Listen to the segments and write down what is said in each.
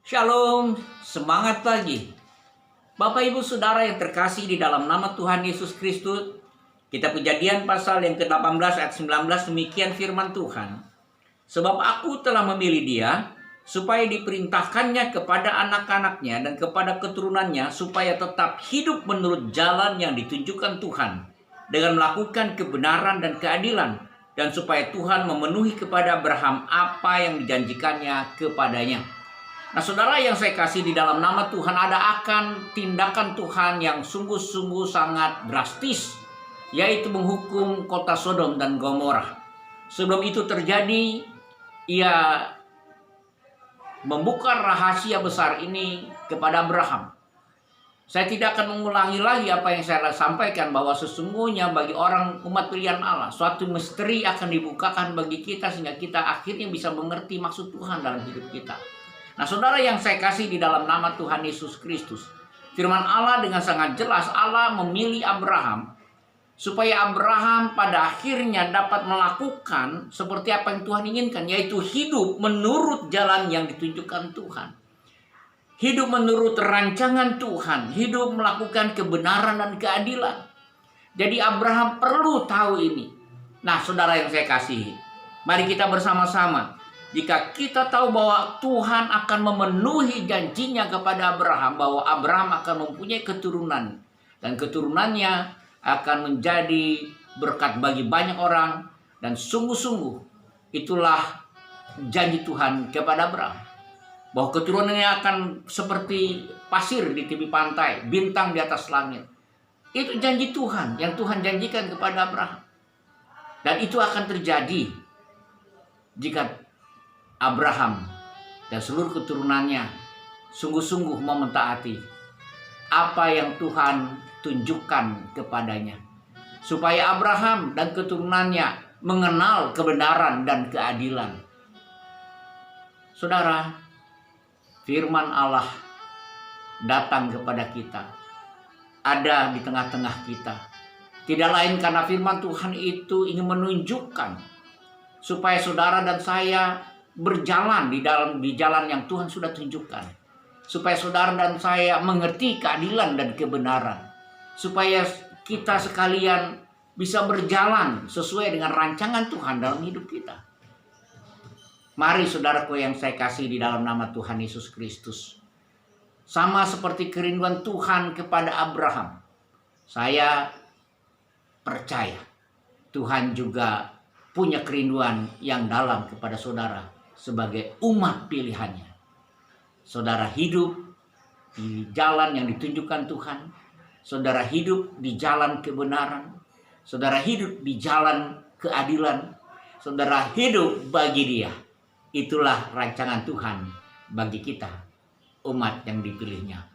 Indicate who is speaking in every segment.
Speaker 1: Shalom, semangat pagi. Bapak Ibu Saudara yang terkasih di dalam nama Tuhan Yesus Kristus, kita Kejadian pasal yang ke-18 ayat 19, demikian firman Tuhan. Sebab aku telah memilih dia, supaya diperintahkannya kepada anak-anaknya dan kepada keturunannya, supaya tetap hidup menurut jalan yang ditunjukkan Tuhan, dengan melakukan kebenaran dan keadilan, dan supaya Tuhan memenuhi kepada Abraham apa yang dijanjikannya kepadanya. Nah, saudara yang saya kasih di dalam nama Tuhan, ada akan tindakan Tuhan yang sungguh-sungguh sangat drastis, yaitu menghukum kota Sodom dan Gomora. Sebelum itu terjadi, ia membuka rahasia besar ini kepada Abraham. Saya tidak akan mengulangi lagi apa yang saya sampaikan, bahwa sesungguhnya bagi orang umat pilihan Allah, suatu misteri akan dibukakan bagi kita sehingga kita akhirnya bisa mengerti maksud Tuhan dalam hidup kita. Nah, saudara yang saya kasih di dalam nama Tuhan Yesus Kristus, firman Allah dengan sangat jelas, Allah memilih Abraham supaya Abraham pada akhirnya dapat melakukan seperti apa yang Tuhan inginkan, yaitu hidup menurut jalan yang ditunjukkan Tuhan. Hidup menurut rancangan Tuhan, hidup melakukan kebenaran dan keadilan. Jadi Abraham perlu tahu ini. Nah, saudara yang saya kasihi, mari kita bersama-sama. Jika kita tahu bahwa Tuhan akan memenuhi janjinya kepada Abraham, bahwa Abraham akan mempunyai keturunan, dan keturunannya akan menjadi berkat bagi banyak orang, dan sungguh-sungguh itulah janji Tuhan kepada Abraham, bahwa keturunannya akan seperti pasir di tepi pantai, bintang di atas langit. Itu janji Tuhan yang Tuhan janjikan kepada Abraham, dan itu akan terjadi jika Abraham dan seluruh keturunannya sungguh-sungguh mau mentaati apa yang Tuhan tunjukkan kepadanya, supaya Abraham dan keturunannya mengenal kebenaran dan keadilan. Saudara, firman Allah datang kepada kita, ada di tengah-tengah kita. Tidak lain karena firman Tuhan itu ingin menunjukkan supaya saudara dan saya berjalan di jalan yang Tuhan sudah tunjukkan, supaya saudara dan saya mengerti keadilan dan kebenaran, supaya kita sekalian bisa berjalan sesuai dengan rancangan Tuhan dalam hidup kita. Mari saudaraku yang saya kasih di dalam nama Tuhan Yesus Kristus, sama seperti kerinduan Tuhan kepada Abraham, saya percaya Tuhan juga punya kerinduan yang dalam kepada saudara sebagai umat pilihannya. Saudara hidup di jalan yang ditunjukkan Tuhan, saudara hidup di jalan kebenaran, saudara hidup di jalan keadilan, saudara hidup bagi Dia. Itulah rancangan Tuhan bagi kita, umat yang dipilihnya.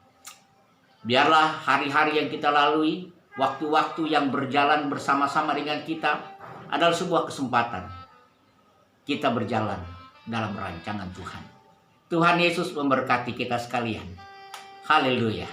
Speaker 1: Biarlah hari-hari yang kita lalui, waktu-waktu yang berjalan bersama-sama dengan kita adalah sebuah kesempatan kita berjalan dalam rancangan Tuhan. Tuhan Yesus memberkati kita sekalian. Haleluya.